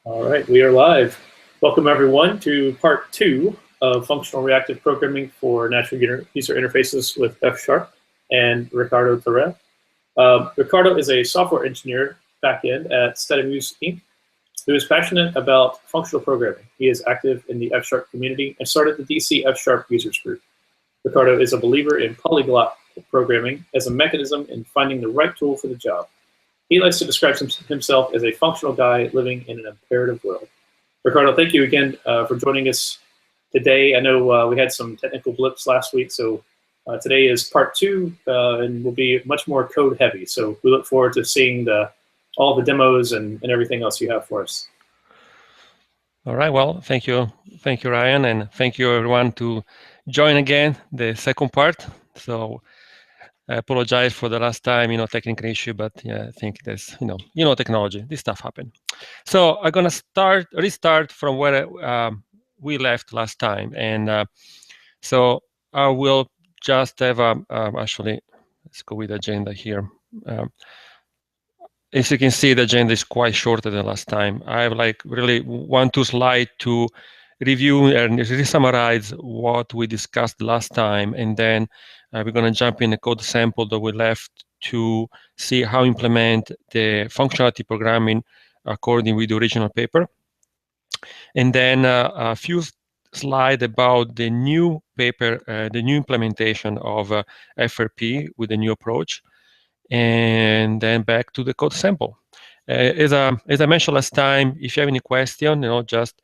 All right, we are live. Welcome everyone to part 2 of Functional Reactive Programming for Natural User Interfaces with F# and Riccardo Terrell. Riccardo is a software engineer backend at SteadyMuse Inc., who is passionate about functional programming. He is active in the F# community and started the DC F# users group. Riccardo is a believer in polyglot programming as a mechanism in finding the right tool for the job. He likes to describe himself as a functional guy living in an imperative world. Riccardo, thank you again for joining us today. I know we had some technical blips last week, so today is part 2 and will be much more code heavy. So we look forward to seeing all the demos and everything else you have for us. All right, well, thank you, Ryan, and thank you everyone to join again the second part. So I apologize for the last time, technical issue, but yeah, I think there's, technology, this stuff happened. So I'm gonna restart from where we left last time, and so I will just have actually, let's go with the agenda here. As you can see, the agenda is quite shorter than last time. I have like really 1-2 slides to review and re-summarize what we discussed last time, and then we're going to jump in a code sample that we left to see how implement the functionality programming according with the original paper. And then a few slides about the new paper, the new implementation of FRP with the new approach. And then back to the code sample. As I mentioned last time, if you have any question, just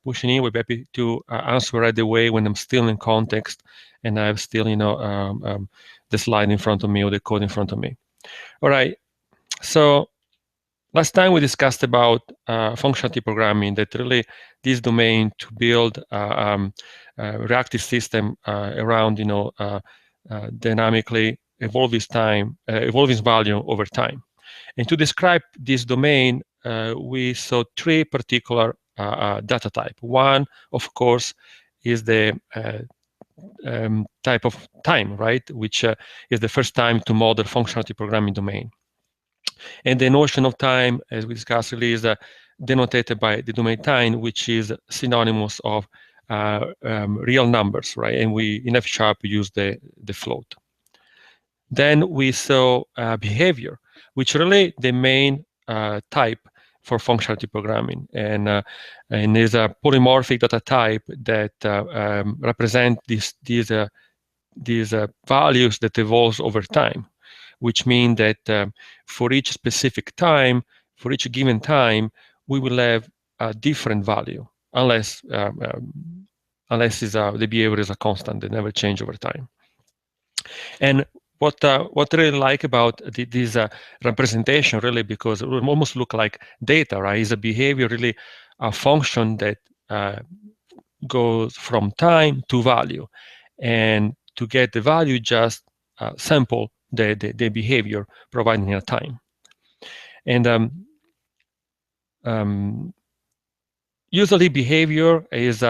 push in. We're happy to answer right away when I'm still in context and I have still, the slide in front of me or the code in front of me. All right. So last time we discussed about functionality programming, that really this domain to build a reactive system around, dynamically evolving value over time. And to describe this domain, we saw 3 particular data type. One, of course, is the type of time, right, which is the first time to model functionality programming domain. And the notion of time, as we discussed, really is denoted by the domain time, which is synonymous of real numbers, right? And we in F# use the float. Then we saw behavior, which really the main type for functionality programming, and is a polymorphic data type that represent these values that evolves over time, which mean that for each specific time, for each given time, we will have a different value, unless the behavior is a constant that never change over time. And what I really like about this representation, really, because it will almost look like data, right? Is a behavior really a function that goes from time to value, and to get the value, just sample the behavior provided in a time. And usually behavior is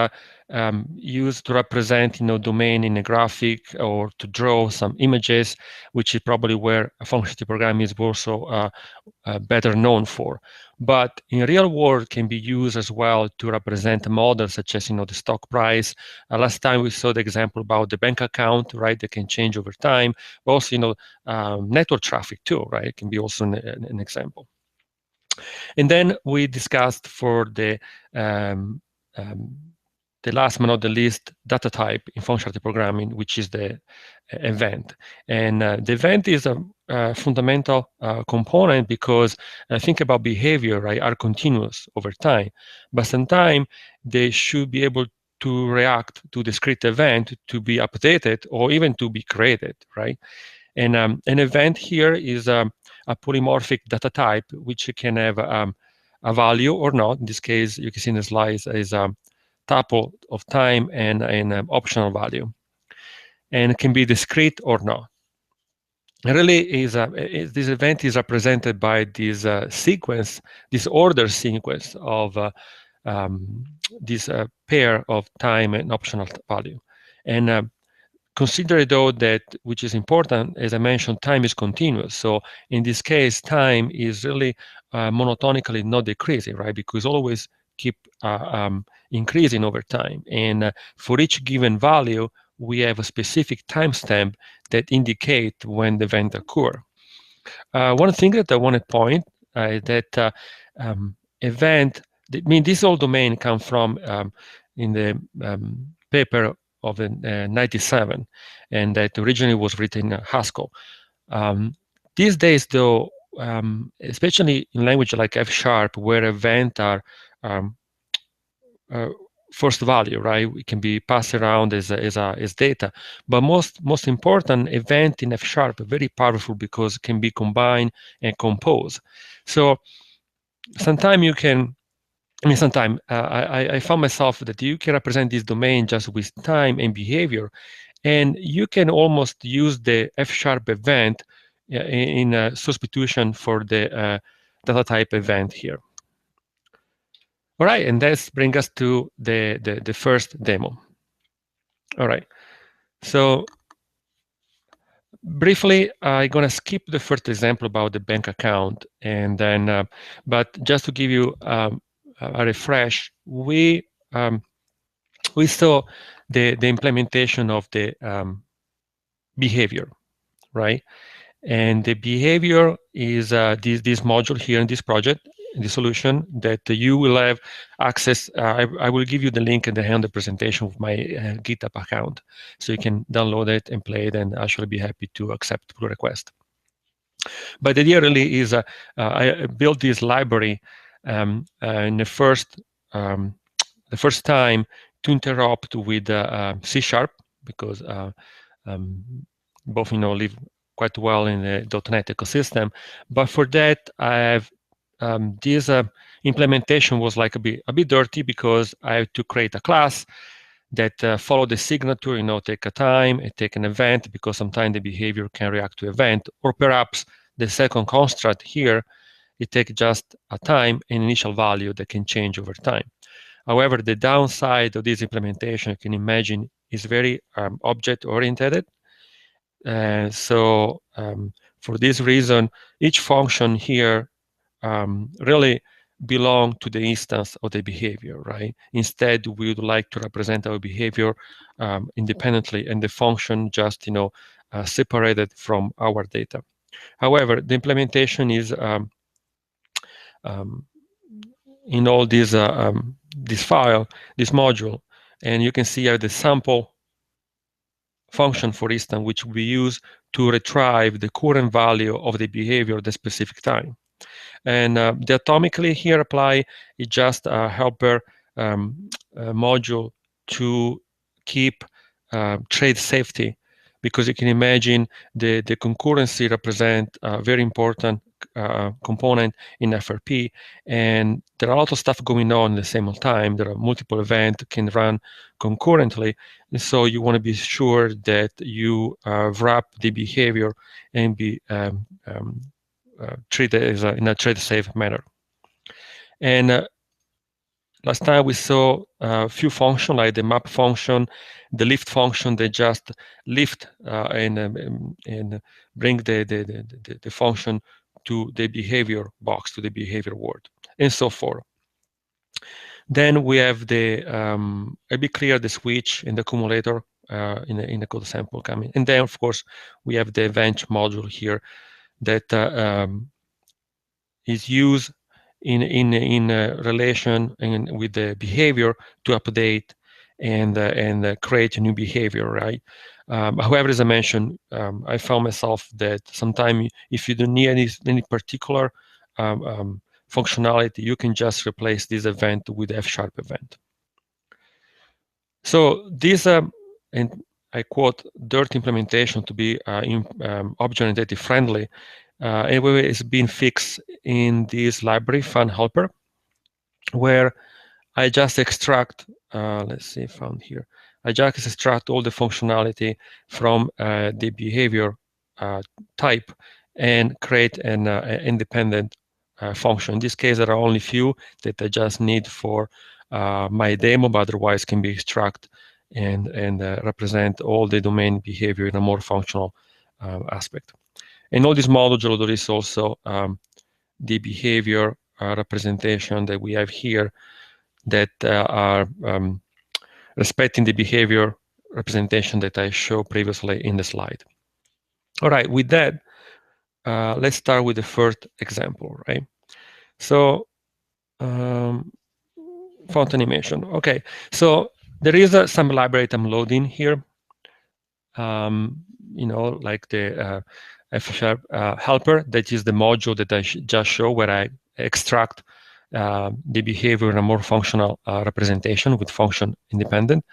used to represent, domain in a graphic or to draw some images, which is probably where functionality programming is also better known for. But in real world, can be used as well to represent models such as, the stock price. Last time we saw the example about the bank account, right? That can change over time. But also, network traffic too, right? It can be also an example. And then we discussed for the last but not the least data type in functionality programming, which is the event. And the event is a fundamental component, because think about behavior, right, are continuous over time. But sometimes they should be able to react to discrete event to be updated or even to be created, right? And an event here is a polymorphic data type, which can have a value or not. In this case, you can see in the slides is a tuple of time and an optional value, and it can be discrete or not. It really is this event is represented by this sequence, this order sequence of this pair of time and optional value. And consider though that, which is important, as I mentioned, time is continuous. So in this case, time is really monotonically, not decreasing, right? Because always keep increasing over time. And for each given value, we have a specific timestamp that indicate when the event occur. One thing that I want to point that event, I mean, this whole domain comes from in the paper of 97, and that originally was written in Haskell. These days, though, especially in language like F#, where events are first value, right? It can be passed around as data. But most important, event in F# are very powerful because it can be combined and composed. So sometimes you can, sometimes I found myself that you can represent this domain just with time and behavior, and you can almost use the F# event in a substitution for the data type event here. All right, and this brings us to the first demo. All right, so briefly, I'm gonna skip the first example about the bank account, and then, but just to give you a refresh, we saw the implementation of the behavior, right? And the behavior is this module here in this project, the solution that you will have access. I will give you the link at the end of the presentation of my GitHub account, so you can download it and play it, and I shall be happy to accept pull request. But the idea really is I built this library in the first time to interrupt with C# because both live quite well in the .NET ecosystem. But for that, I have this implementation was like a bit dirty because I have to create a class that follow the signature, take a time and take an event, because sometimes the behavior can react to event, or perhaps the second construct here, it takes just a time and initial value that can change over time. However, the downside of this implementation, you can imagine, is very object-oriented. So for this reason, each function here really belong to the instance of the behavior, right? Instead, we would like to represent our behavior independently, and the function just, separated from our data. However, the implementation is in all this file, this module, and you can see here the sample function, for instance, which we use to retrieve the current value of the behavior at the specific time. And the atomically here apply is just a helper module to keep trade safety, because you can imagine the concurrency represent a very important component in FRP, and there are a lot of stuff going on at the same time. There are multiple events can run concurrently, and so you want to be sure that you wrap the behavior and be treated as in a trade safe manner. And last time we saw a few functions like the map function, the lift function. They just lift and bring the function to the behavior box, to the behavior word, and so forth. Then we have the a bit clear the switch and the accumulator in the code sample coming, and then of course we have the event module here that is used in relation with the behavior to update and create a new behavior, right? However, as I mentioned, I found myself that sometimes if you don't need any particular functionality, you can just replace this event with F# event. So this, and I quote, dirt implementation to be object-oriented friendly, anyway, it's been fixed in this library, Fun Helper, where I just extract, let's see, found here. I just extract all the functionality from the behavior type and create an independent function. In this case, there are only few that I just need for my demo, but otherwise can be extract and represent all the domain behavior in a more functional aspect. And all this module, there is also the behavior representation that we have here that are respecting the behavior representation that I showed previously in the slide. All right, with that, let's start with the first example, right? So, font animation. Okay, so there is some library I'm loading here. You know, like the F# helper, that is the module that I just showed, where I extract the behavior in a more functional representation with function independent.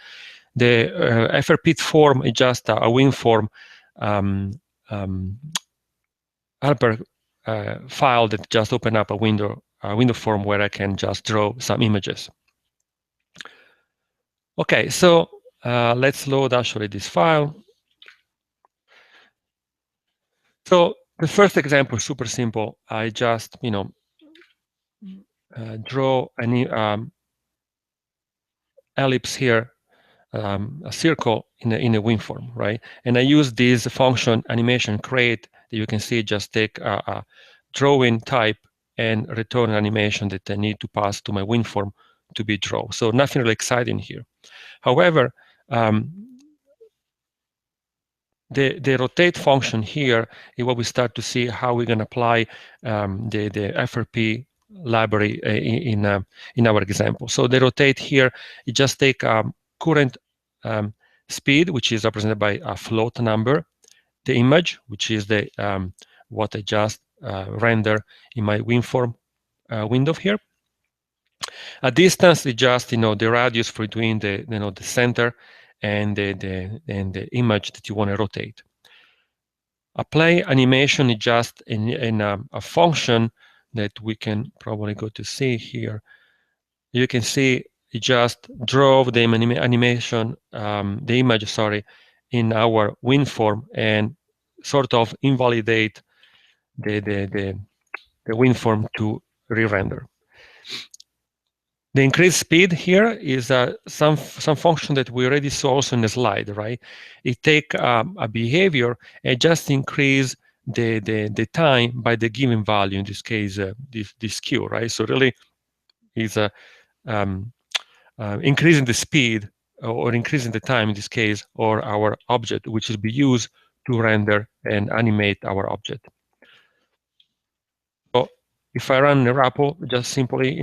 The FRP form is just a win form helper file that just open up a window form where I can just draw some images. Okay, so let's load actually this file. So the first example is super simple. I just, you know, draw any ellipse here, a circle in a win form, right? And I use this function animation create that you can see just take a drawing type and return an animation that I need to pass to my win form to be drawn. So nothing really exciting here. However, the rotate function here is what we start to see how we can apply the FRP library in our example. So the rotate here, you just take current speed, which is represented by a float number, the image, which is the what I just render in my WinForm window here. A distance is just the radius between the the center and the image that you want to rotate. Apply animation is just in a function that we can probably go to see here. You can see it just drove the animation, the image, sorry, in our WinForm and sort of invalidate the WinForm to re-render. The increased speed here is some function that we already saw also in the slide, right? It take a behavior and just increase the time by the given value. In this case, this Q, right? So really, is increasing the speed or increasing the time in this case, or our object, which will be used to render and animate our object. So if I run the RAPL, just simply,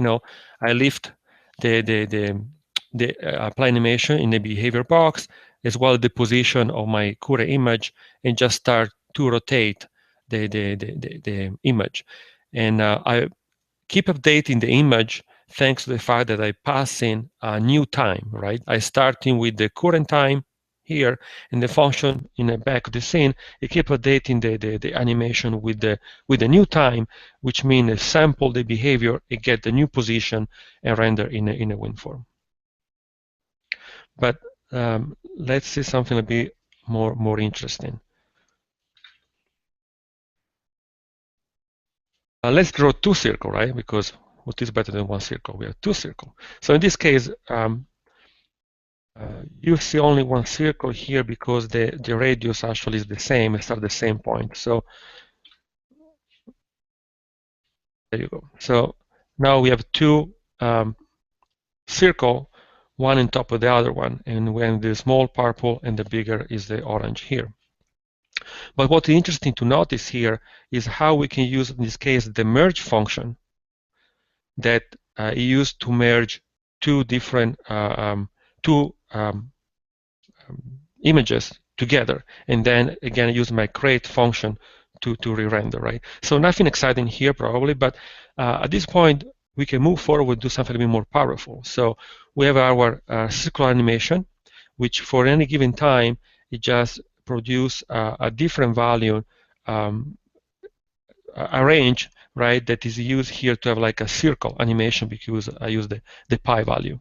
I lift the apply animation in the behavior box, as well as the position of my current image, and just start to rotate the image. And I keep updating the image thanks to the fact that I pass in a new time, right? I starting with the current time here, and the function in the back of the scene, it keep updating the animation with the new time, which means sample the behavior, it get the new position, and render in a WinForm. But let's see something a bit more interesting. Let's draw two circles, right? Because what is better than one circle? We have two circles. So in this case, you see only one circle here because the radius actually is the same, it's at the same point. So there you go. So now we have two circle, one on top of the other one, and when the small purple and the bigger is the orange here. But what is interesting to notice here is how we can use, in this case, the merge function that is used to merge two different images together, and then again use my create function to re-render, right? So nothing exciting here probably, but at this point we can move forward and do something a bit more powerful. So we have our circular animation, which for any given time it just produce a different value, a range, right, that is used here to have like a circle animation because I use the pi value.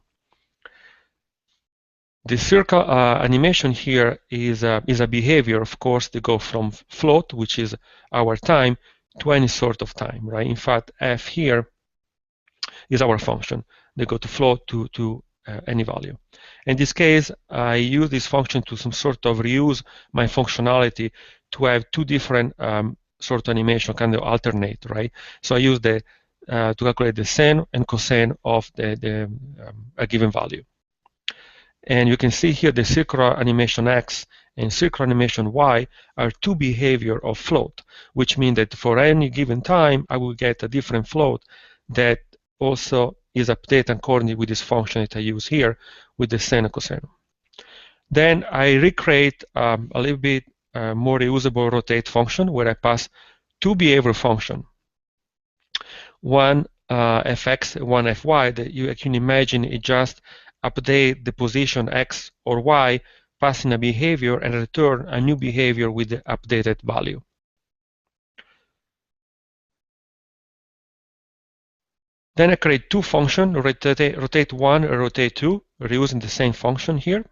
The circle animation here is a behavior, of course, to go from float, which is our time, to any sort of time, right? In fact, f here is our function. They go to float to any value. In this case, I use this function to some sort of reuse my functionality to have two different sort of animation kind of alternate, right? So I use the to calculate the sine and cosine of a given value. And you can see here the circular animation X and circular animation Y are two behavior of float, which means that for any given time, I will get a different float that also is updated accordingly with this function that I use here with the sine and cosine. Then I recreate a little bit more reusable rotate function where I pass two behavior function. One fx, one fy, that you can imagine it just update the position x or y, passing a behavior and return a new behavior with the updated value. Then I create two functions, rotate 1 and rotate 2, reusing the same function here.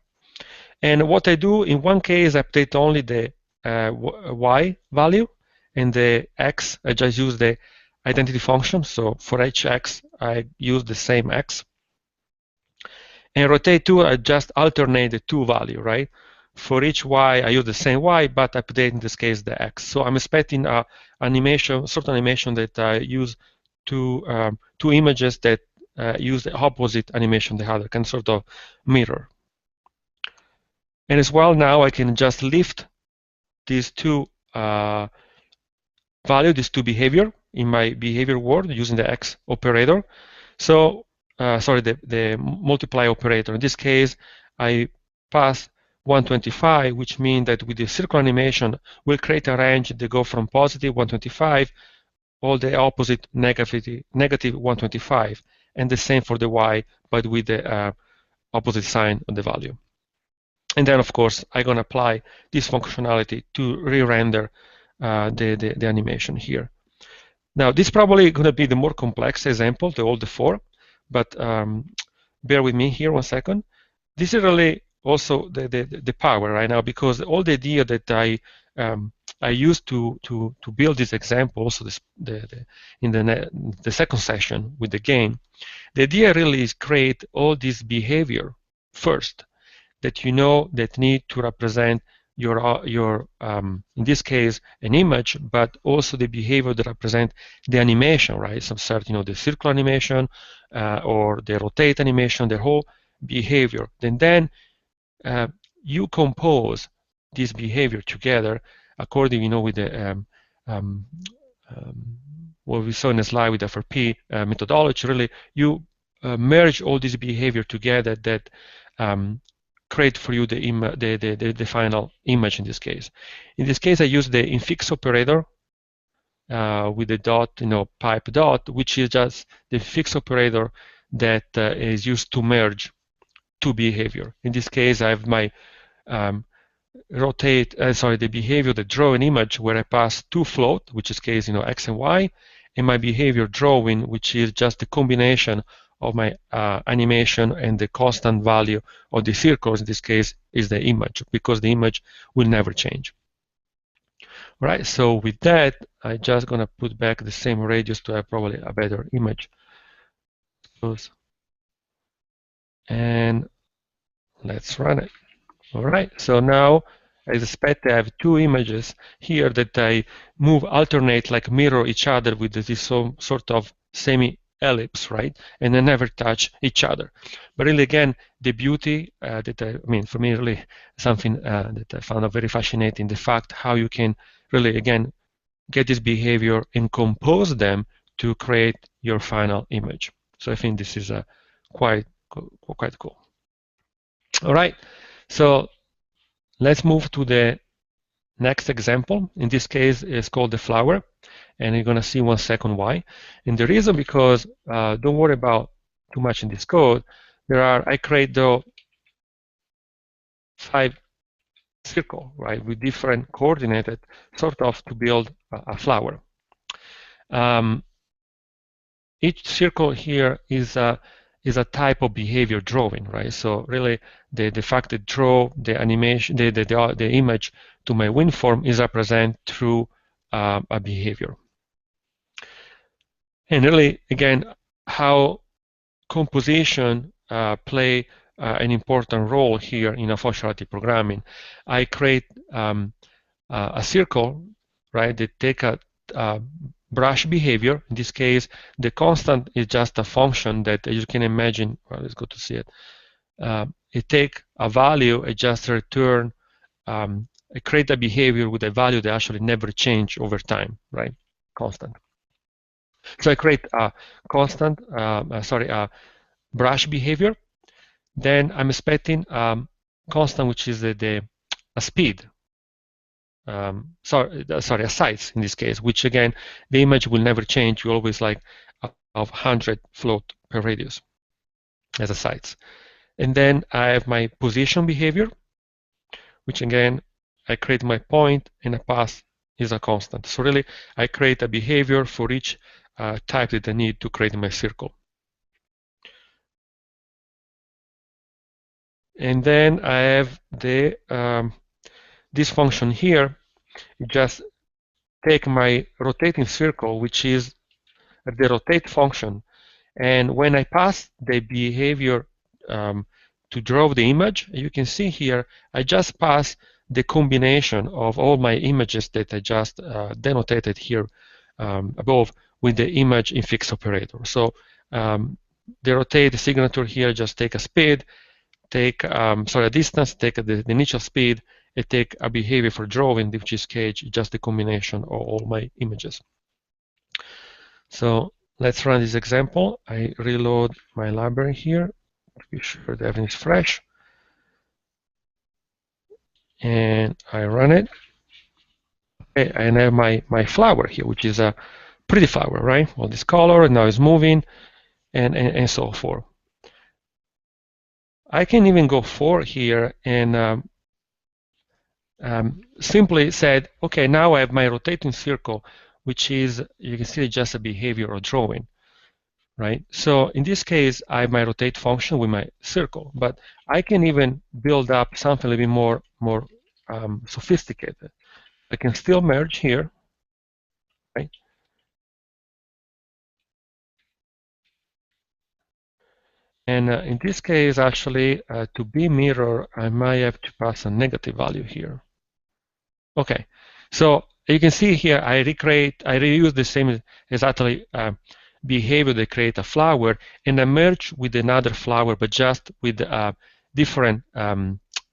And what I do, in one case, I update only the y value, and the x, I just use the identity function. So for each x, I use the same x. And rotate 2, I just alternate the two value, right? For each y, I use the same y, but update in this case the x. So I'm expecting a animation, sort of animation that I use two images that use the opposite animation, the other can sort of mirror. And as well, now I can just lift these two value, these two behavior in my behavior word using the x operator. So sorry, the multiply operator. In this case, I pass 125, which means that with the circular animation, we'll create a range that go from positive 125 all the opposite negative 125, and the same for the y, but with the opposite sign of the value. And then, of course, I'm going to apply this functionality to re-render the animation here. Now, this is probably going to be the more complex example, all the four, but bear with me here 1 second. This is really also the power right now, because all the idea that I used to build this example, also in the second session with the game, the idea really is create all this behavior first that you know that need to represent your in this case an image, but also the behavior that represent the animation, right? Some certain, the circular animation or the rotate animation, the whole behavior. Then you compose this behavior together according, with the what we saw in the slide with FRP methodology. Really, you merge all this behavior together that create for you the final image in this case. In this case, I use the infix operator with the dot, pipe dot, which is just the fix operator that is used to merge two behavior. In this case, I have my the behavior that draw an image where I pass two float, which is case, x and y, and my behavior drawing, which is just the combination of my animation and the constant value of the circles. In this case is the image, because the image will never change. All right, so with that, I'm just gonna put back the same radius to have probably a better image. And let's run it. All right, so now I expect I have two images here that I alternate, like mirror each other with this sort of semi-ellipse, right? And they never touch each other. But really, again, the beauty for me, really something that I found very fascinating, the fact how you can really, again, get this behavior and compose them to create your final image. So I think this is quite cool. All right, so let's move to the next example. In this case, it's called the flower, and you're going to see 1 second why. And the reason, because don't worry about too much in this code. I create the 5 circle, right, with different coordinated, sort of to build a flower. Each circle here is a type of behavior drawing, right? So really, the fact that draw the animation, the image to my wind form is represented through a behavior. And really, again, how composition play an important role here in a functional reactive programming. I create a circle, right, that take a brush behavior. In this case, the constant is just a function that you can imagine. Well, let's go to see it. It take a value, it just return, it create a behavior with a value that actually never change over time, right? Constant. So I create a constant, brush behavior. Then I'm expecting constant, which is a speed. A size in this case, which again, the image will never change. You always like of 100 float per radius as a size. And then I have my position behavior, which again, I create my point and a pass is a constant. So really, I create a behavior for each type that I need to create my circle. And then I have the this function here. Just take my rotating circle, which is the rotate function, and when I pass the behavior to draw the image, you can see here I just pass the combination of all my images that I just denotated here above with the image in fixed operator. So the rotate signature here, just take a speed, take a distance, take the initial speed, and take a behavior for drawing, which is cage, just the combination of all my images. So let's run this example. I reload my library here to be sure that everything is fresh. And I run it. Okay, and I have my flower here, which is a pretty flower, right? All this color, and now it's moving, and so forth. I can even go forward here and simply said, okay, now I have my rotating circle, which is, you can see, just a behavior or drawing, right? So in this case, I have my rotate function with my circle, but I can even build up something a little bit more sophisticated. I can still merge here, right? And in this case, actually, to be mirror, I might have to pass a negative value here. Okay, so you can see here, I reuse the same exactly behavior that create a flower, and I merge with another flower, but just with a different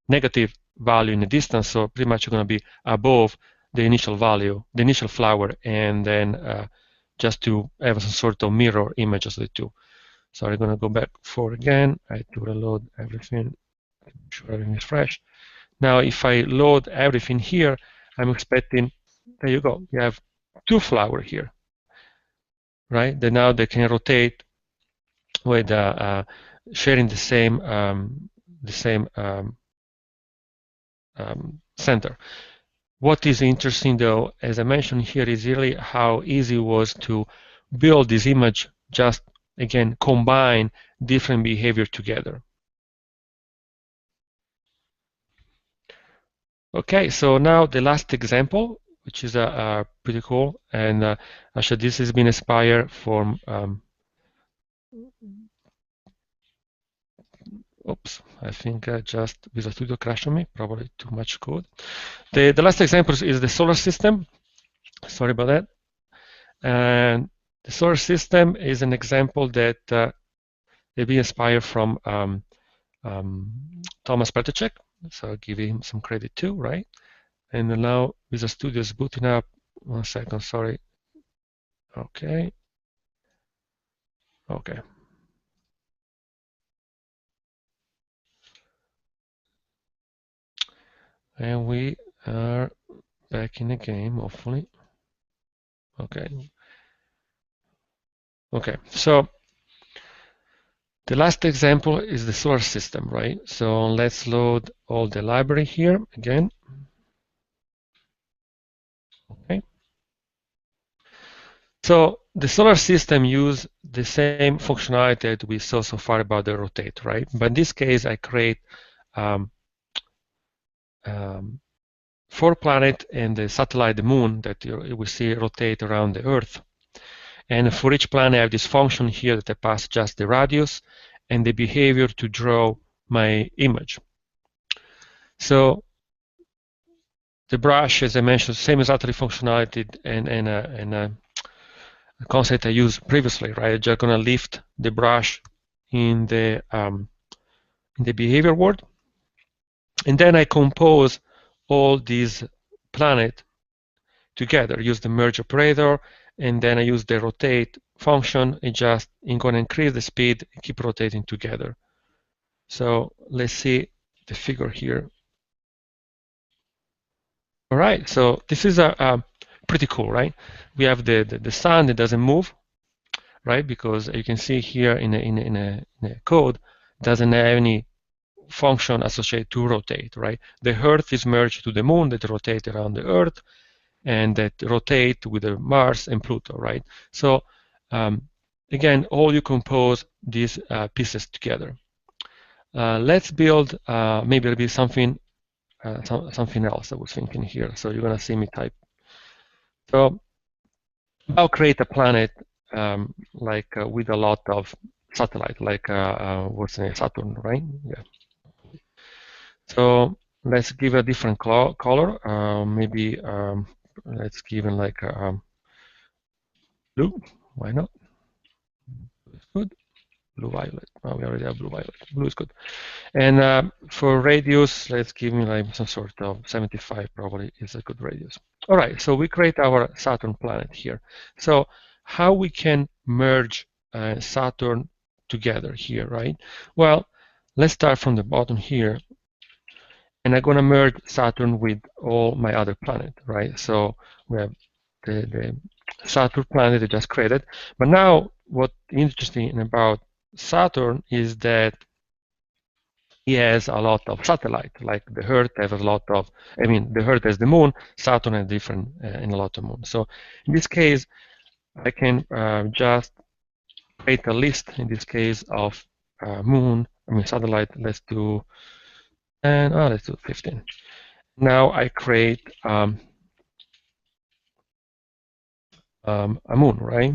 negative value in the distance. So pretty much going to be above the initial value, the initial flower, and then just to have some sort of mirror images of the two. So I'm going to go back forward again. I have to reload everything, make sure everything is fresh. Now, if I load everything here, I'm expecting, there you go, you have two flowers here, right? Then now they can rotate with sharing the same center. What is interesting, though, as I mentioned here, is really how easy it was to build this image, just, again, combine different behavior together. Okay, so now the last example, which is pretty cool, and actually this has been inspired from, oops, I think just Visual Studio crashed on me, probably too much code. The last example is the solar system. Sorry about that. And the solar system is an example that may be inspired from Thomas Petacek, so I'll give him some credit too, right? And now Visual Studio is booting up. 1 second, sorry. Okay. Okay. And we are back in the game, hopefully. Okay. Okay, so the last example is the solar system, right? So let's load all the library here again. Okay. So the solar system use the same functionality that we saw so far about the rotate, right? But in this case, I create 4 planets and the satellite, the moon, that you will see rotate around the Earth. And for each planet, I have this function here that I pass just the radius and the behavior to draw my image. So the brush, as I mentioned, same exactly functionality and a concept I used previously, right? I'm just gonna lift the brush in the behavior world, and then I compose all these planet together. Use the merge operator, and then I use the rotate function. I'm gonna increase the speed and keep rotating together. So let's see the figure here. All right, so this is a pretty cool, right? We have the sun that doesn't move, right? Because you can see here in a code doesn't have any function associated to rotate, right? The Earth is merged to the moon that rotate around the Earth, and that rotate with the Mars and Pluto, right? So again, all you compose these pieces together. Let's build maybe it'll be something else I was thinking here. So you're gonna see me type. So I'll create a planet like with a lot of satellite, like what's the name, Saturn, right? Yeah. So let's give a different color. Maybe let's give it like blue. Why not? It's good. Blue violet. Oh, we already have blue violet. Blue is good. And for radius, let's give me like some sort of 75 probably is a good radius. All right, so we create our Saturn planet here. So how we can merge Saturn together here, right? Well, let's start from the bottom here. And I'm gonna merge Saturn with all my other planets, right? So we have the Saturn planet I just created. But now what's interesting about Saturn is that he has a lot of satellites, like the Earth has a lot of, the Earth has the moon, Saturn has different in a lot of moons. So in this case, I can just create a list, in this case, of satellite. Let's do 15. Now I create a moon, right?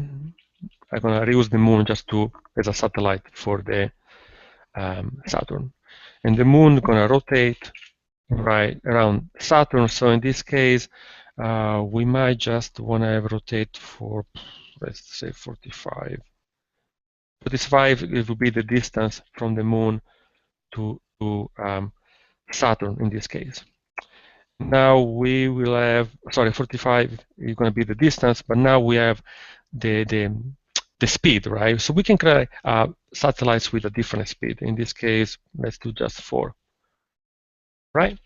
I'm gonna reuse the moon just as a satellite for the Saturn. And the moon is gonna rotate right around Saturn. So in this case, we might just want to rotate for, let's say, 45. 45, it would be the distance from the moon to Saturn in this case. Now we will have, sorry, 45 is going to be the distance, but now we have the speed, right? So we can create satellites with a different speed. In this case, let's do just 4, right?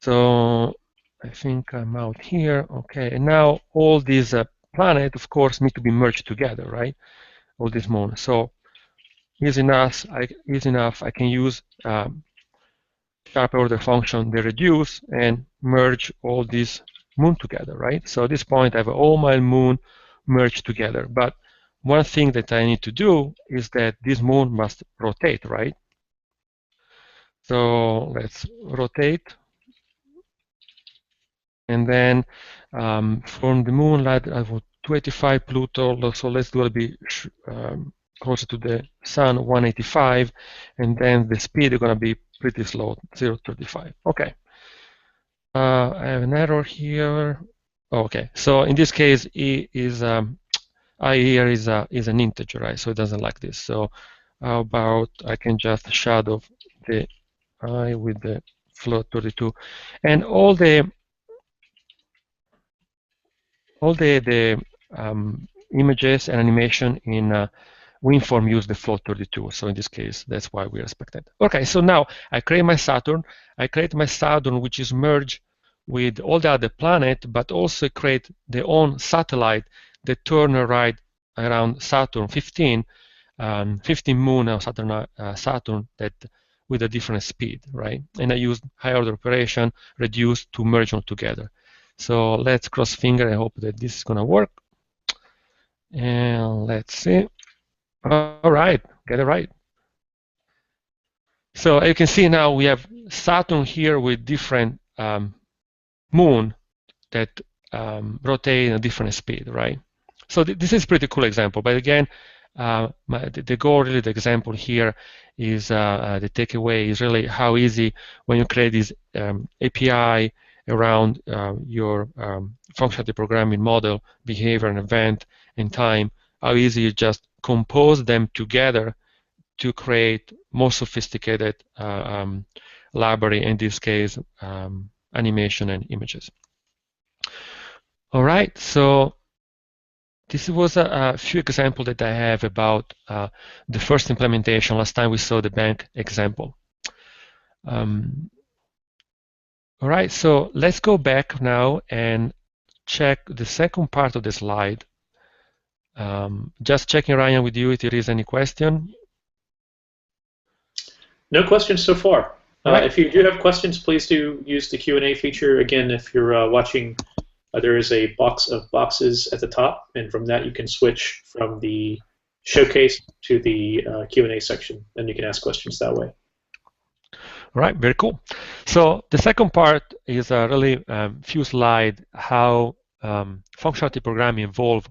So I think I'm out here. Okay, and now all these planets, of course, need to be merged together, right? All these moons. So easy enough, I can use sharp order function, the reduce, and merge all these moon together, right? So at this point, I have all my moon merged together. But one thing that I need to do is that this moon must rotate, right? So let's rotate. And then from the moon, I have 285 Pluto, so let's do a bit closer to the sun, 185, and then the speed is going to be pretty slow, 0.35. Okay. I have an error here. Okay, so in this case, I here is an integer, right? So it doesn't like this. So how about I can just shadow the I with the float 32, and all the images and animation in WinForm use the float 32. So in this case, that's why we respect it. Okay, so now I create my Saturn. I create my Saturn, which is merged with all the other planet, but also create their own satellite that turn right around Saturn 15, 15 moon of Saturn that with a different speed, right? And I use high order operation, reduce to merge them together. So let's cross finger. I hope that this is gonna work. And let's see. All right, get it right. So you can see now we have Saturn here with different moon that rotate at a different speed, right? So this is a pretty cool example. But again, the goal, really, the example here is the takeaway is really how easy when you create this API around your functionality programming model, behavior, and event, and time, how easy you just compose them together to create more sophisticated library, in this case, animation and images. All right, so this was a few examples that I have about the first implementation. Last time we saw the bank example. All right, so let's go back now and check the second part of the slide. Just checking, Ryan, with you if there is any question. No questions so far. Right. If you do have questions, please do use the Q&A feature. Again, if you're watching, there is a box of boxes at the top, and from that you can switch from the showcase to the Q&A section, and you can ask questions that way. Right, very cool. So the second part is a really few slides how functionality programming evolved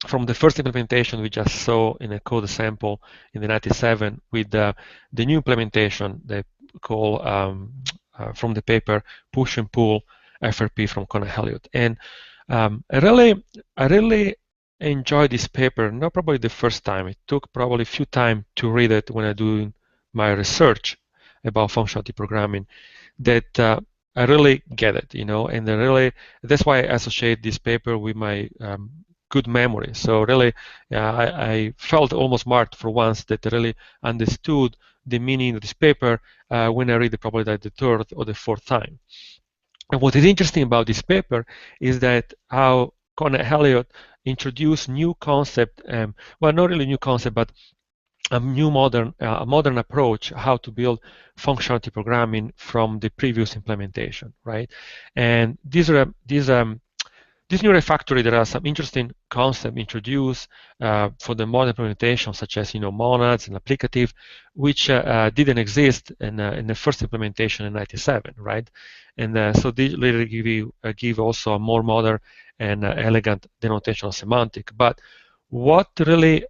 from the first implementation we just saw in a code sample in the 97 with the new implementation they call from the paper push and pull FRP from Conant-Elliott. And I really enjoyed this paper, not probably the first time. It took probably a few times to read it when I do my research about functionality programming, that I really get it, you know, and that's why I associate this paper with my good memory. So really, I felt almost smart for once that I really understood the meaning of this paper when I read it probably like the third or the fourth time. And what is interesting about this paper is that how Conant-Elliott introduced new concept, well, not really new concept, but a new modern approach how to build functionality programming from the previous implementation, right? And this new refactory, there are some interesting concepts introduced for the modern implementation, such as monads and applicative, which didn't exist in the first implementation in 97, right? And so these really give also a more modern and elegant denotational semantic. But what really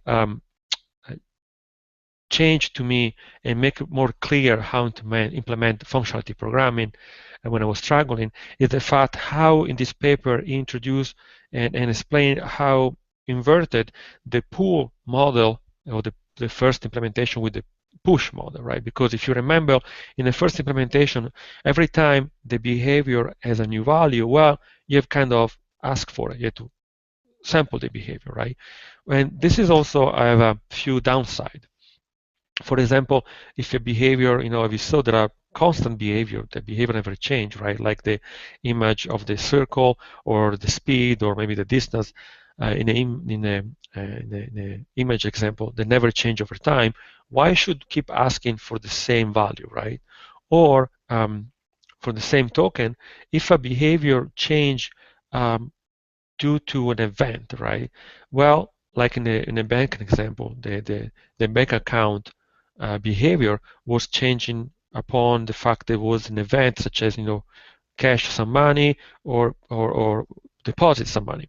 changed to me and make it more clear how to implement functionality programming when I was struggling is the fact how in this paper he introduced and explained how inverted the pull model or the first implementation with the push model, right? Because if you remember in the first implementation, every time the behavior has a new value, well, you have kind of asked for it. You have to sample the behavior, right? And this is also, I have a few downsides. For example, if a behavior, if you saw there are constant behavior, the behavior never change, right? Like the image of the circle or the speed or maybe the distance in the image example, they never change over time. Why should keep asking for the same value, right? Or for the same token, if a behavior change due to an event, right? Well, like in a bank example, the bank account behavior was changing upon the fact there was an event such as cash some money or deposit some money.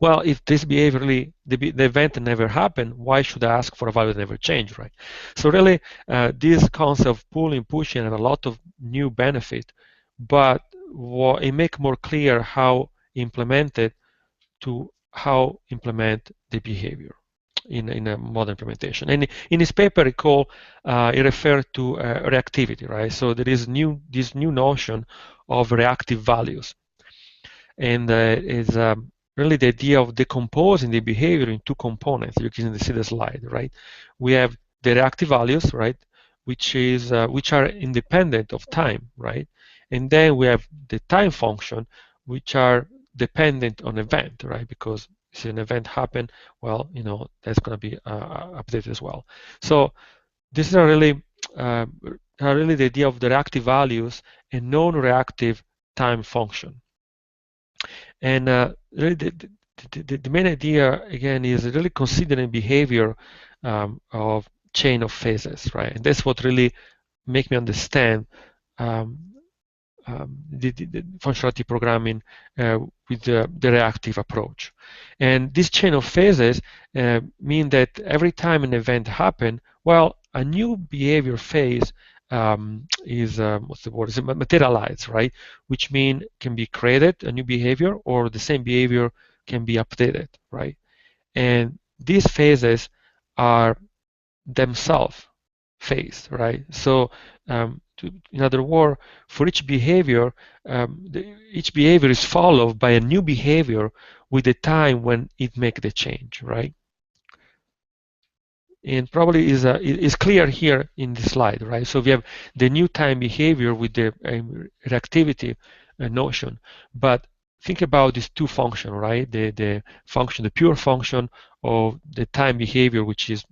Well, if this behavior really the event never happened, why should I ask for a value that never changed, right? So really, this concept of pulling, pushing had a lot of new benefit, but it make more clear how implemented to how implement the behavior in a modern implementation. And in his paper, he referred to reactivity, right? So there is this new notion of reactive values, and is really the idea of decomposing the behavior in two components. You can see the slide, right? We have the reactive values, right, which are independent of time, right? And then we have the time function, which are dependent on event, right? Because if an event happen, well, that's going to be updated as well. So this is really the idea of the reactive values and non-reactive time function. And really the main idea again is really considering behavior of chain of phases, right? And that's what really make me understand the functionality programming with the reactive approach. And this chain of phases mean that every time an event happens, well, a new behavior phase what's the word? Is materialized, right? Which mean can be created a new behavior, or the same behavior can be updated, right? And these phases are themselves phased, right? So in other words, for each behavior, each behavior is followed by a new behavior with the time when it make the change, right? And probably is clear here in this slide, right? So we have the new time behavior with the reactivity notion, but think about these two functions, right? The function, the pure function of the time behavior, which is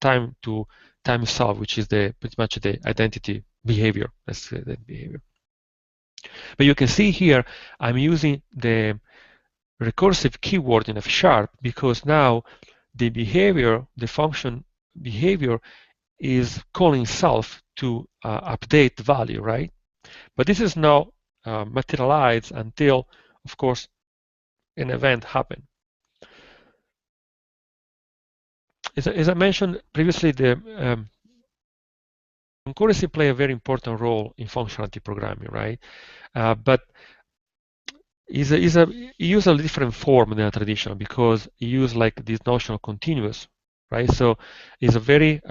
time to time solve, which is pretty much the identity behavior. Let's say that behavior. But you can see here, I'm using the recursive keyword in F# because now the behavior, the function behavior, is calling itself to update the value, right? But this is not materialized until, of course, an event happens. As I mentioned previously, the concurrency play a very important role in functional reactive programming, right? But it use a different form than a traditional because it use like this notion of continuous, right? So it's a very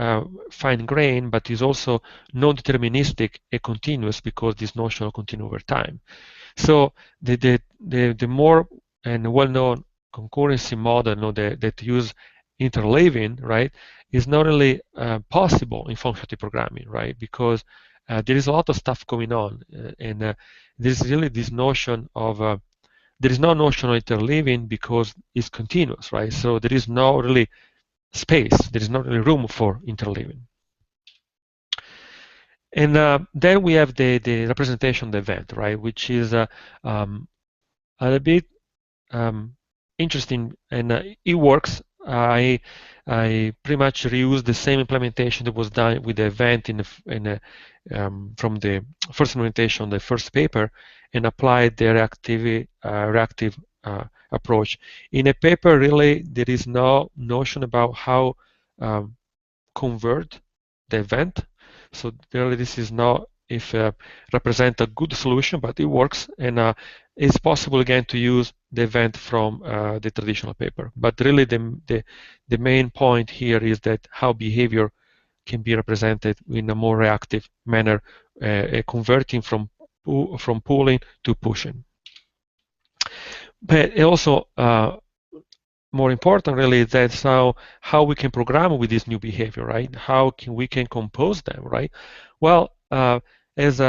fine grain, but is also non-deterministic and continuous because this notion will continue over time. So the more and well-known concurrency model that use interleaving, right, is not really possible in functional programming, right? Because there is a lot of stuff going on, and there's really this notion of there is no notion of interleaving because it's continuous, right? So there is no really space, there is not really room for interleaving. And then we have the representation of the event, right, which is a bit interesting, and it works. I pretty much reuse the same implementation that was done with the event from the first implementation, the first paper, and applied the reactive approach. In a paper, really, there is no notion about how convert the event. So really, this is not if represent a good solution, but it works, and it's possible again to use the event from the traditional paper. But really, the main point here is that how behavior can be represented in a more reactive manner, converting from pulling to pushing. But also, more important really, is that's how we can program with this new behavior, right? How we can compose them, right? Well, as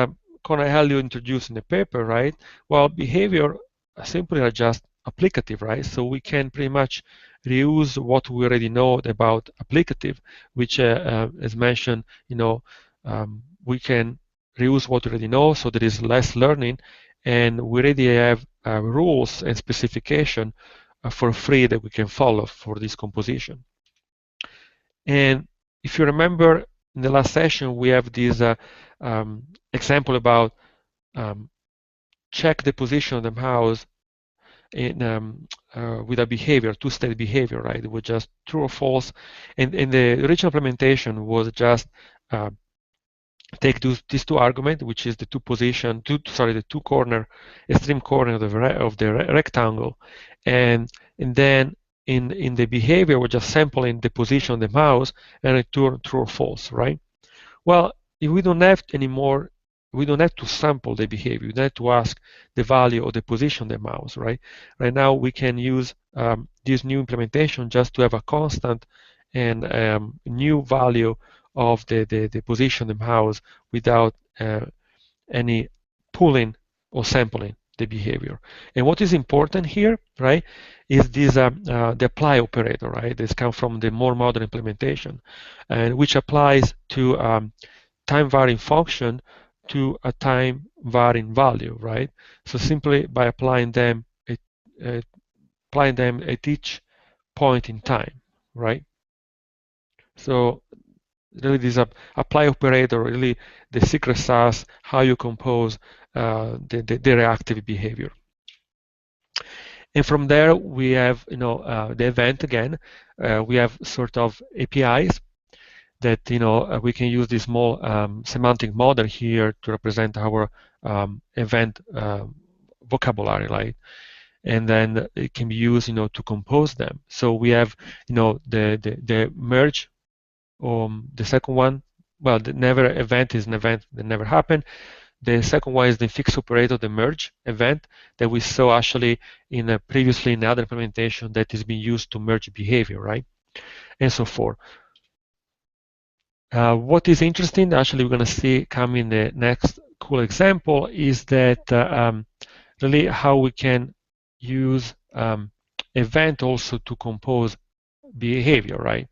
Cornelio introduced in the paper, right? Well, behavior simply are just applicative, right? So we can pretty much reuse what we already know about applicative, which, as mentioned, we can reuse what we already know, so there is less learning, and we already have rules and specification for free that we can follow for this composition. And if you remember in the last session, we have this example about check the position of the mouse with a behavior, two-state behavior, right? It was just true or false. And the original implementation was just take these two arguments, which is the the two corner, extreme corner of the rectangle, and then in the behavior we're just sampling the position of the mouse and return true or false, right? Well, if we don't have anymore, we don't have to sample the behavior. We don't have to ask the value of the position of the mouse, right? Right now we can use this new implementation just to have a constant and new value of the position of the mouse without any pulling or sampling the behavior. And what is important here, right, is this the apply operator, right? This comes from the more modern implementation, and which applies to time varying function to a time varying value, right? So simply by applying them at each point in time, right? So really this apply operator, really the secret sauce, how you compose the reactive behavior. And from there we have the event again. We have sort of APIs, that we can use this small semantic model here to represent our event vocabulary, right? And then it can be used to compose them. So we have the merge, the second one. Well, the never event is an event that never happened. The second one is the fixed operator, the merge event that we saw actually previously in other implementation that is being used to merge behavior, right? And so forth. What is interesting, actually, we're going to see come in the next cool example, is that really how we can use event also to compose behavior, right?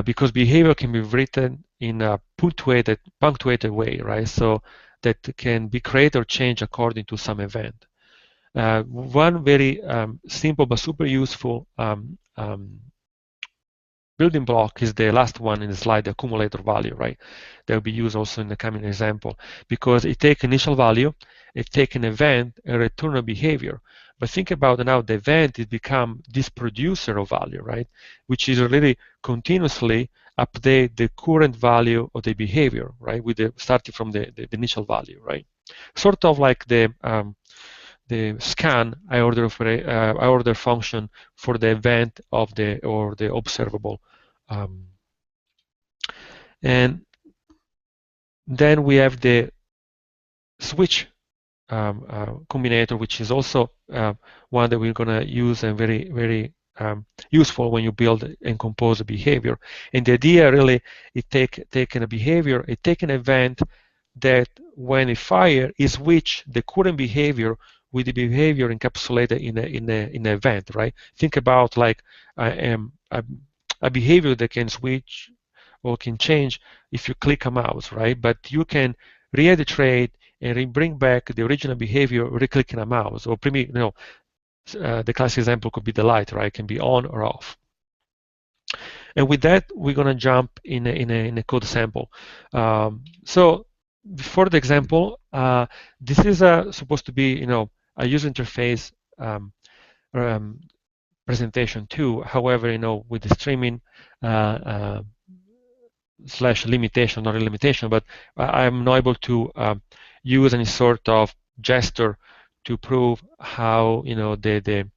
Because behavior can be written in a punctuated way, right? So that can be created or changed according to some event. One very simple but super useful building block is the last one in the slide, the accumulator value, right? That will be used also in the coming example, because it takes initial value, it takes an event, and return a behavior. But think about now the event, it become this producer of value, right? Which is really continuously update the current value of the behavior, right? With starting from the initial value, right? Sort of like the scan I order function for the event of the observable, and then we have the switch combinator, which is also one that we're going to use and very useful when you build and compose a behavior. And the idea really, it taking a behavior, it take an event that when it fire, it switch the current behavior with the behavior encapsulated in an event, right? Think about like a behavior that can switch or can change if you click a mouse, right? But you can reiterate and bring back the original behavior re-clicking a mouse, or the classic example could be the light, right? It can be on or off. And with that, we're going to jump in a code sample. So before the example, this is supposed to be a user interface presentation too. However, with the streaming slash limitation, not a limitation, but I'm not able to use any sort of gesture to prove how the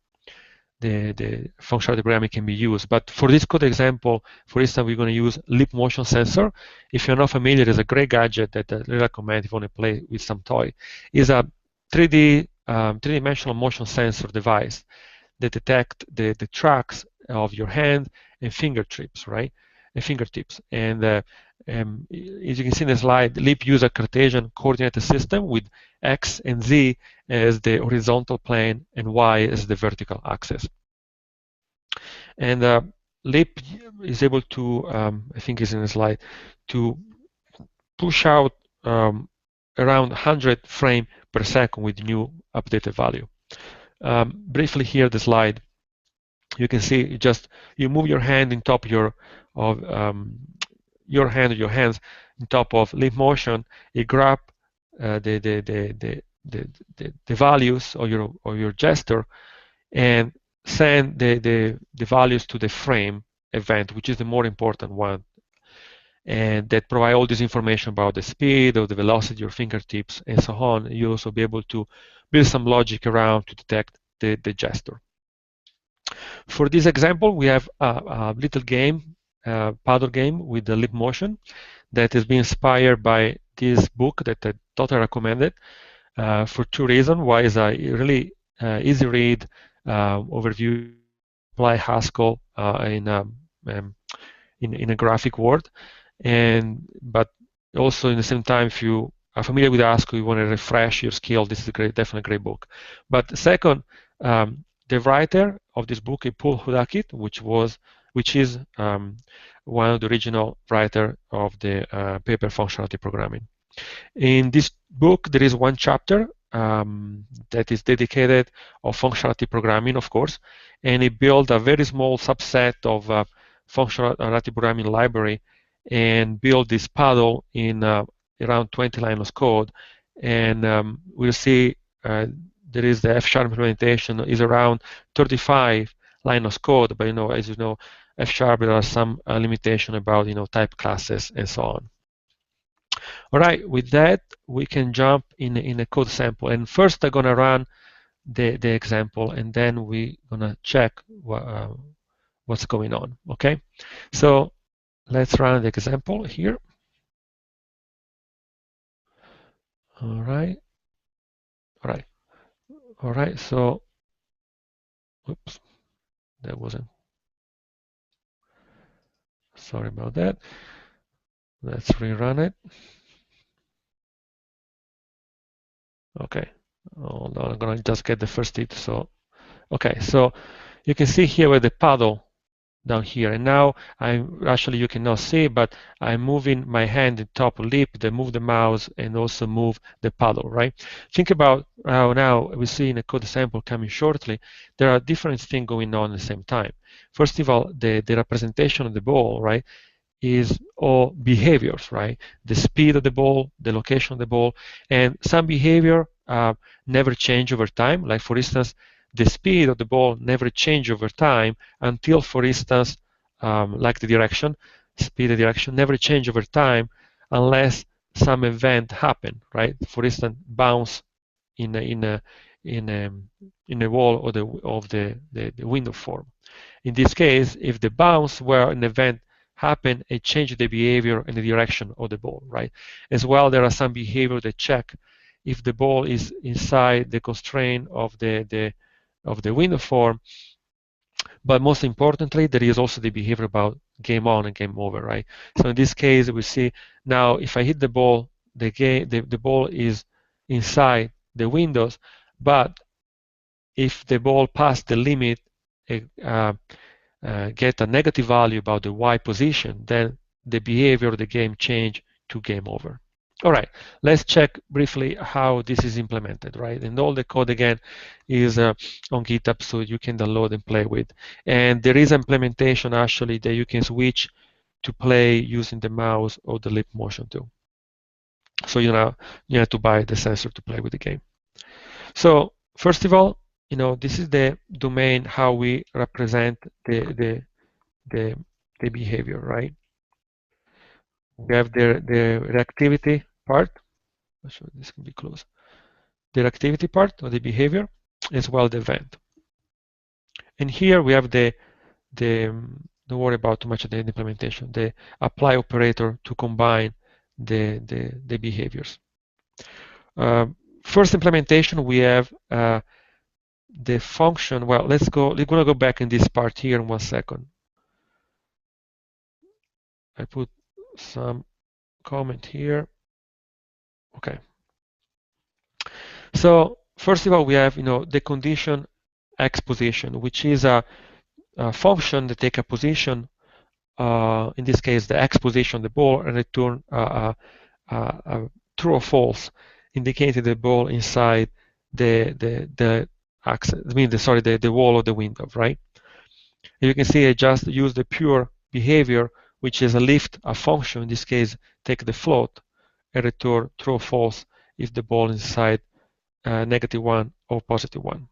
functional programming can be used. But for this code example, for instance, we're going to use Leap motion sensor. If you're not familiar, it's a great gadget that I really recommend if you want to play with some toy. It's a 3D-dimensional motion sensor device that detect the tracks of your hand and fingertips, right? And fingertips. And as you can see in the slide, Leap uses a Cartesian coordinate system with X and Z as the horizontal plane and Y as the vertical axis. And Leap is able to, I think it's in the slide, to push out around 100 frames per second with new updated value. Briefly here, the slide, you can see you move your hand in top your hands in top of Leap motion. You grab the values of your gesture and send the values to the frame event, which is the more important one, and that provide all this information about the speed or the velocity of your fingertips and so on. You also be able to build some logic around to detect the gesture. For this example, we have a little game, paddle game with the Leap motion that has been inspired by this book that I totally recommended for two reasons. One is a really easy read overview, apply Haskell in a graphic word, but also in the same time, if you are familiar with Haskell, you want to refresh your skill, this is definitely a great book. But second, the writer of this book is Paul Hudakit, which is one of the original writer of the paper Functional Programming. In this book, there is one chapter that is dedicated of functionality programming, of course, and he built a very small subset of functionality programming library and built this paddle in around 20 lines of code. And we'll see there is the F# implementation is around 35 lines of code, but as you know, F# there are some limitation about type classes and so on. All right, with that we can jump in a code sample, and first I'm gonna run the example, and then we're gonna check what's going on. Okay, so let's run the example here. All right, all right, all right. So, oops, that wasn't. Sorry about that. Let's rerun it. Okay, hold on. I'm gonna just get the first hit. So, okay, so you can see here with the paddle down here, and now actually you cannot see, but I'm moving my hand in top leap, then move the mouse and also move the paddle, right? Think about how now we see in a code sample coming shortly, there are different things going on at the same time. First of all, the representation of the ball, right, is all behaviors, right? The speed of the ball, the location of the ball, and some behavior never change over time. Like for instance, the speed of the ball never change over time until, for instance, like the direction, speed and direction never change over time unless some event happen, right? For instance, bounce in a wall or the window form. In this case, if the bounce were an event happen, it changed the behavior and the direction of the ball, right? As well, there are some behavior that check if the ball is inside the constraint of the window form. But most importantly, there is also the behavior about game on and game over, right? So in this case, we see now if I hit the ball, the ball is inside the windows, but if the ball passed the limit, get a negative value about the Y position, then the behavior of the game change to game over. All right, let's check briefly how this is implemented, right? And all the code again is on GitHub, so you can download and play with. And there is implementation actually that you can switch to play using the mouse or the leap motion too. So you have to buy the sensor to play with the game. So first of all, this is the domain how we represent the behavior, right? We have the reactivity part. So this can be closed. The reactivity part of the behavior, as well the event. And here we have the don't worry about too much of the implementation. The apply operator to combine the behaviors. First implementation, we have the function. Well, let's go. We're gonna go back in this part here in 1 second. I put some comment here. Okay. So first of all, we have the condition x position, which is a function that take a position, in this case the x position of the ball, and return true or false, indicating the ball inside the axis. I mean the wall of the window, right? And you can see I just use the pure behavior, which is a lift a function. In this case, take the float and return true or false if the ball is inside -1 or +1.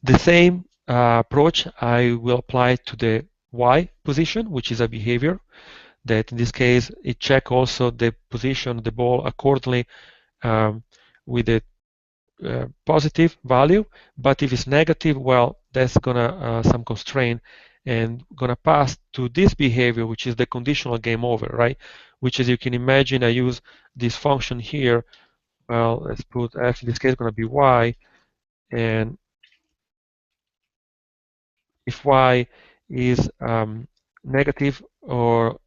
The same approach I will apply to the Y position, which is a behavior that in this case it check also the position of the ball accordingly with a positive value. But if it's negative, well, that's gonna some constraint and gonna pass to this behavior, which is the conditional game over, right? Which, as you can imagine, I use this function here. Well, let's put f, in this case, going to be y, and if y is negative or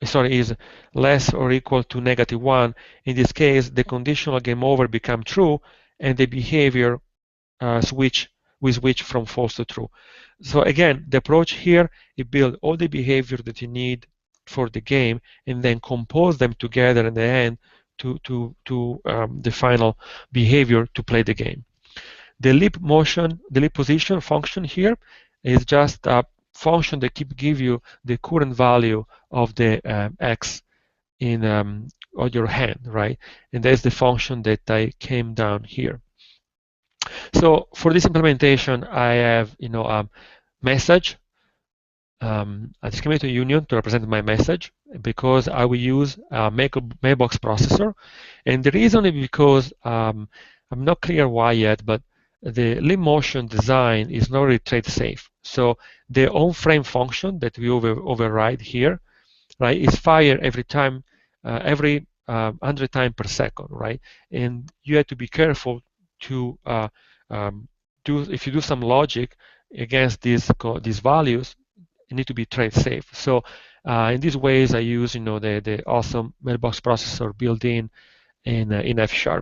sorry is less or equal to -1, in this case the conditional game over become true, and the behavior we switch from false to true. So again, the approach here, you build all the behavior that you need for the game and then compose them together in the end to the final behavior to play the game. The leap motion, the leap position function here is just a function that give you the current value of the x in on your hand, right? And that's the function that I came down here. So for this implementation, I have a message a discriminator union to represent my message, because I will use a mailbox processor. And the reason is because I'm not clear why yet, but the leap motion design is not really thread safe. So the on-frame function that we override here, right, is fired every time, every 100 times per second, right? And you have to be careful to if you do some logic against these values, you need to be thread safe. So in these ways, I use the awesome mailbox processor built in F#.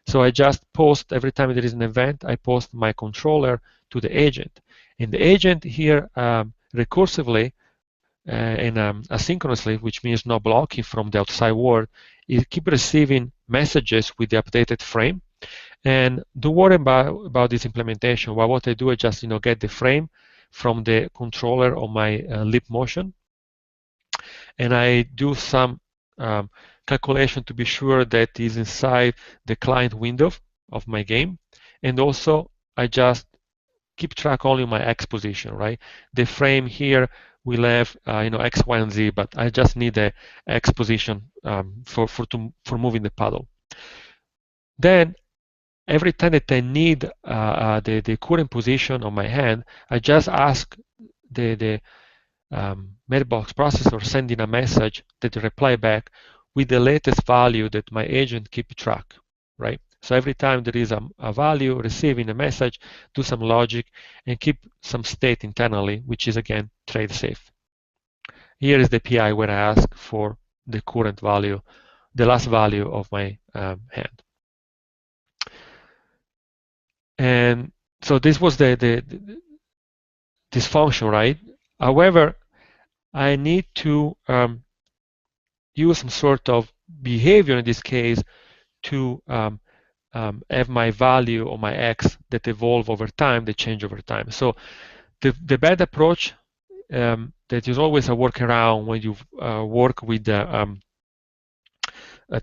So I just post every time there is an event, I post my controller to the agent, and the agent here recursively and asynchronously, which means no blocking from the outside world, it keep receiving messages with the updated frame. And don't worry about this implementation. Well, what I do is just get the frame from the controller on my leap motion, and I do some calculation to be sure that is inside the client window of my game. And also I just keep track only of my X position, right? The frame here will have X, Y, and Z, but I just need the X position for moving the paddle. Then every time that I need the current position of my hand, I just ask the mailbox processor sending a message that reply back with the latest value that my agent keep track, right? So every time there is a value receiving a message, do some logic and keep some state internally, which is again thread safe. Here is the PI where I ask for the current value, the last value of my hand. And so this was this function, right? However, I need to use some sort of behavior in this case to have my value or my X that evolve over time, that change over time. So the bad approach that is always a workaround when you work with a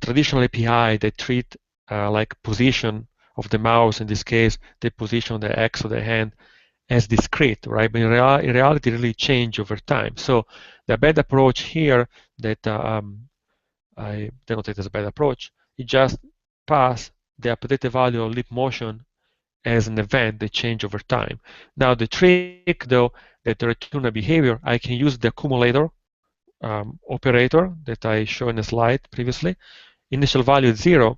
traditional API that treat like position of the mouse, in this case, the position of the X of the hand, as discrete, right? But in reality, really change over time. So the bad approach here that I denoted as a bad approach, it just pass the updated value of leap motion as an event that change over time. Now the trick, though, that the return a behavior, I can use the accumulator operator that I showed in a slide previously. Initial value is 0,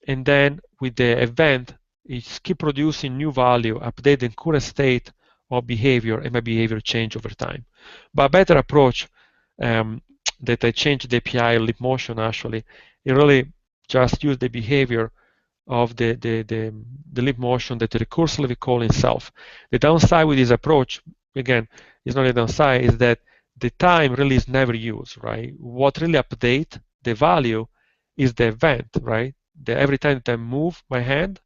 and then with the event, it's keep producing new value, update the current state of behavior, and my behavior change over time. But a better approach that I change the API leap motion actually, it really just use the behavior of the leap motion that recursively call itself. The downside with this approach, again, is not a downside, is that the time really is never used, right? What really update the value is the event, right? Every time that I move my hand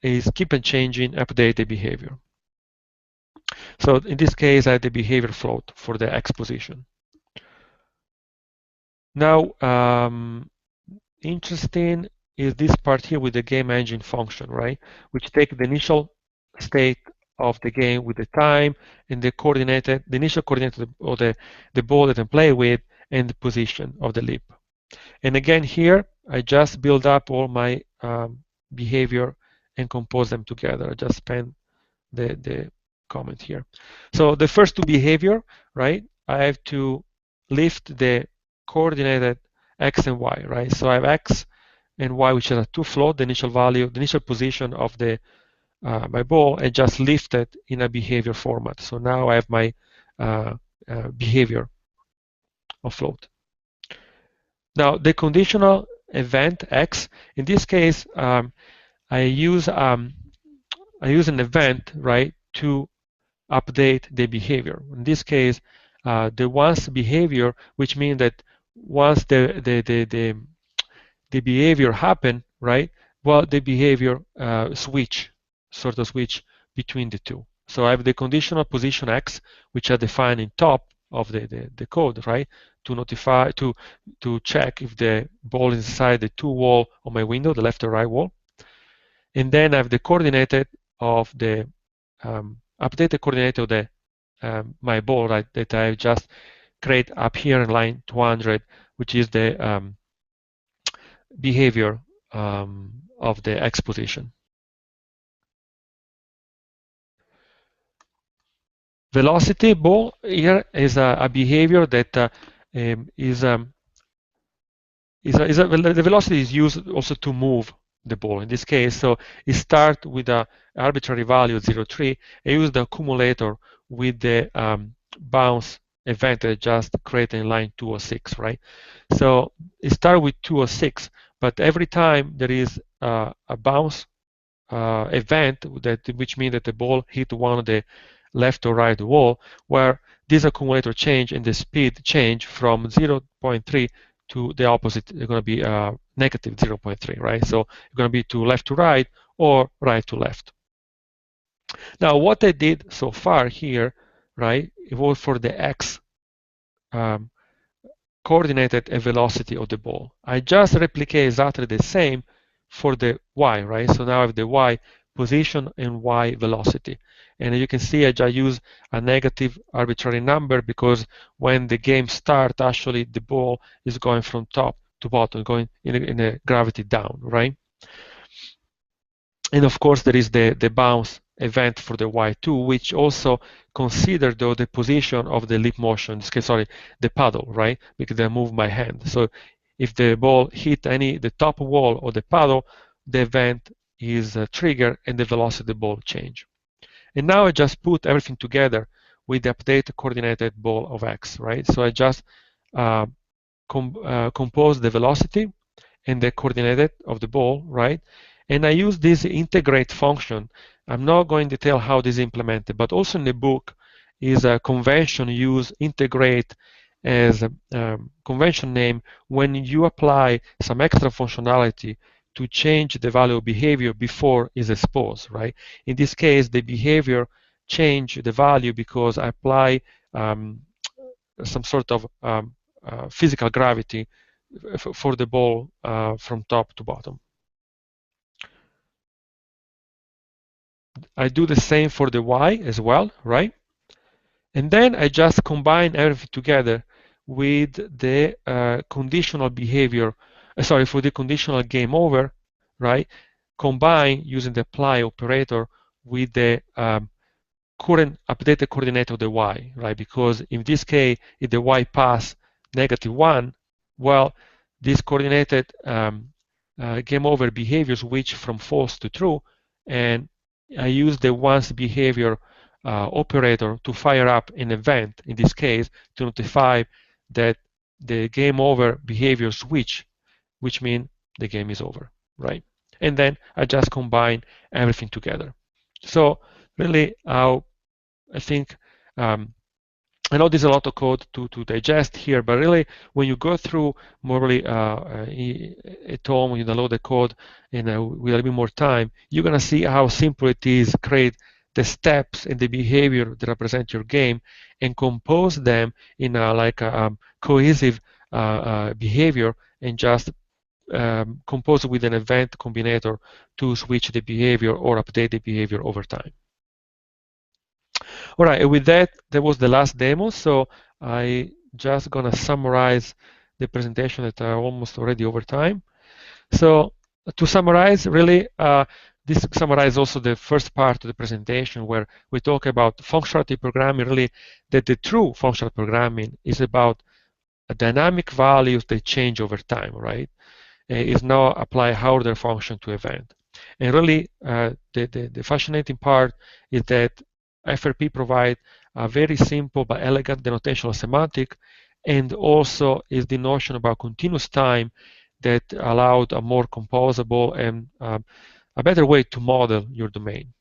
is keep on changing, update the behavior. So in this case, I have the behavior float for the X position. Now, interesting is this part here with the game engine function, right? Which take the initial state of the game with the time and the initial coordinate of the ball that I play with and the position of the leap. And again here, I just build up all my behavior and compose them together. I just spend the comment here. So the first two behavior, right? I have to lift the coordinated X and Y, right? So I have X and Y, which are two float, the initial value, the initial position of the my ball, and just lift it in a behavior format. So now I have my behavior of float. Now the conditional event X, in this case, I use an event, right, to update the behavior. In this case, the once behavior, which means that once the behavior happen, right? Well, the behavior switch between the two. So I have the conditional position X, which are defined in top of the code, right? To notify, to check if the ball is inside the two wall of my window, the left or right wall. And then I have the coordinated of the updated coordinate of the my ball, right, that I just create up here in line 200, which is the behavior of the X position. Velocity ball here is a behavior that the velocity is used also to move the ball in this case. So it starts with an arbitrary value 0.3 and use the accumulator with the bounce event that I just created in line 206, right? So it starts with 206, but every time there is a bounce event, which means that the ball hit one of the left or right wall, where this accumulator change and the speed change from 0.3 to the opposite. It's going to be negative 0.3, right? So it's going to be to left to right or right to left. Now, what I did so far here, right, it was for the X coordinated and velocity of the ball. I just replicate exactly the same for the Y, right? So now I have the Y position and Y velocity. And you can see I just use a negative arbitrary number because when the game starts, actually the ball is going from top to bottom, going in a gravity down, right? And of course, there is the bounce event for the Y2, which also consider though the position of the leap motion, sorry, the paddle, right? Because I move my hand. So if the ball hit the top wall or the paddle, the event is triggered and the velocity of the ball change. And now I just put everything together with the update coordinated ball of X, right? So I just compose the velocity and the coordinate of the ball, right? And I use this integrate function. I'm not going to detail how this is implemented, but also in the book is a convention use integrate as a convention name when you apply some extra functionality to change the value of behavior before is exposed, right? In this case, the behavior change the value because I apply some sort of physical gravity for the ball from top to bottom. I do the same for the Y as well, right? And then I just combine everything together with the conditional behavior, for the conditional game over, right? Combine using the apply operator with the current updated coordinate of the Y, right? Because in this case, if the Y pass -1, well, this coordinated game over behavior switch from false to true, and I use the once behavior operator to fire up an event, in this case, to notify that the game over behavior switch, which means the game is over, right? And then I just combine everything together. So really, I think I know there's a lot of code to digest here, but really, when you go through more really at home, when you download the code and with a little bit more time, you're gonna see how simple it is to create the steps and the behavior that represent your game and compose them in a cohesive behavior and just compose with an event combinator to switch the behavior or update the behavior over time. All right, and with that was the last demo. So I just gonna summarize the presentation that are almost already over time. So to summarize, really, this summarizes also the first part of the presentation where we talk about functional reactive programming, really, that the true functional programming is about a dynamic values that change over time, right? Is now apply order function to event. And really, the fascinating part is that FRP provide a very simple but elegant denotational semantic, and also is the notion about continuous time that allowed a more composable and a better way to model your domain.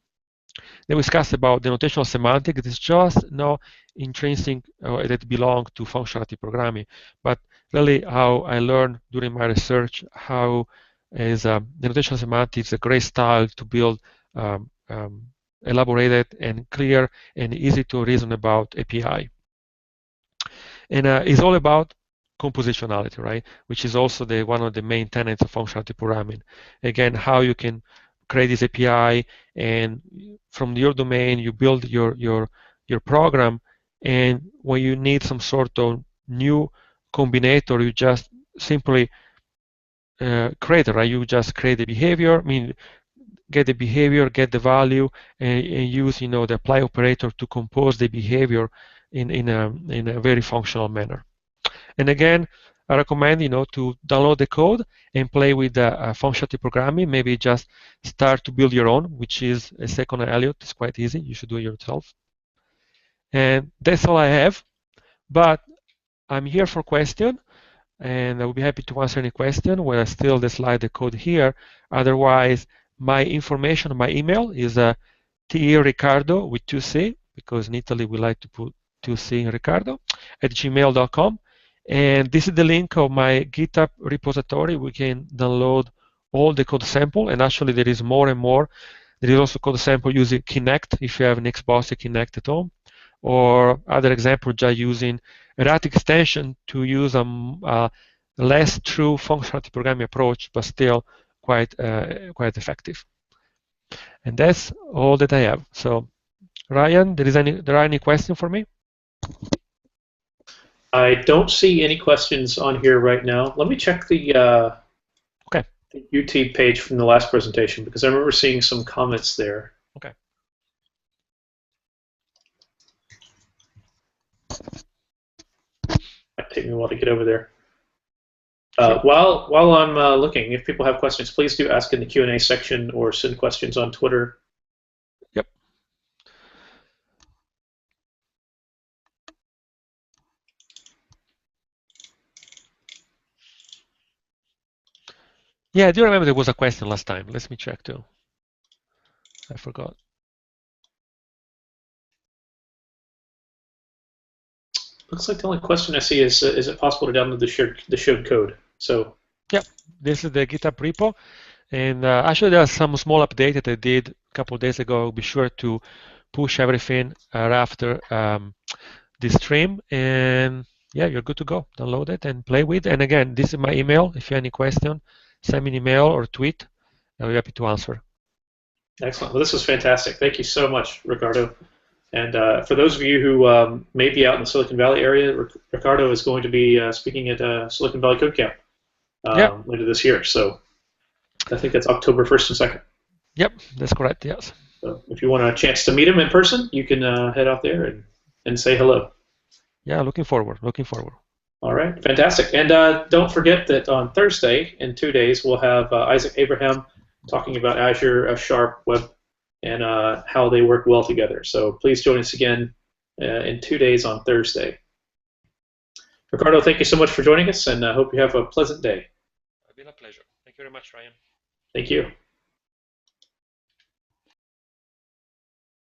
Then we discussed about the notational semantic. It is just no intrinsic that belong to functional reactive programming, but really how I learned during my research how is the notational semantics a great style to build elaborated and clear and easy to reason about API. And it's all about compositionality, right? Which is also one of the main tenets of functional reactive programming. Again, how you can create this API, and from your domain you build your program, And when you need some sort of new combinator, you just simply create it, right? You just create the behavior, get the behavior, get the value, and use the apply operator to compose the behavior in a very functional manner. And again, I recommend to download the code and play with the functional programming. Maybe just start to build your own, which is a second Elliot. It's quite easy. You should do it yourself. And that's all I have. But I'm here for question, and I will be happy to answer any question when I still the slide the code here. Otherwise, my information, my email is Riccardo with 2C, because in Italy we like to put 2C in Riccardo, at gmail.com. And this is the link of my GitHub repository. We can download all the code sample, and actually there is more and more. There is also code sample using Kinect, if you have an Xbox Kinect at home, or other example just using React extension to use a less true functional programming approach, but still quite effective. And that's all that I have. So, Ryan, there are any questions for me? I don't see any questions on here right now. Let me check the YouTube page from the last presentation, because I remember seeing some comments there. Okay. Might take me a while to get over there. While I'm looking, if people have questions, please do ask in the Q&A section or send questions on Twitter. Yep. Yeah, I do remember there was a question last time. Let me check too. I forgot. Looks like the only question I see is it possible to download the shared code? So. Yep, this is the GitHub repo. And actually, there's some small update that I did a couple of days ago. I'll be sure to push everything right after this stream. And yeah, you're good to go. Download it and play with. And again, this is my email. If you have any question, send me an email or tweet. I'll be happy to answer. Excellent. Well, this was fantastic. Thank you so much, Riccardo. And for those of you who may be out in the Silicon Valley area, Riccardo is going to be speaking at Silicon Valley Code Camp later this year. So I think that's October 1st and 2nd. Yep, that's correct, yes. So if you want a chance to meet him in person, you can head out there and say hello. Yeah, looking forward. All right, fantastic. And don't forget that on Thursday, in 2 days, we'll have Isaac Abraham talking about Azure, F# Web, and how they work well together. So please join us again in 2 days on Thursday. Riccardo, thank you so much for joining us, and I hope you have a pleasant day. It's been a pleasure. Thank you very much, Ryan. Thank you.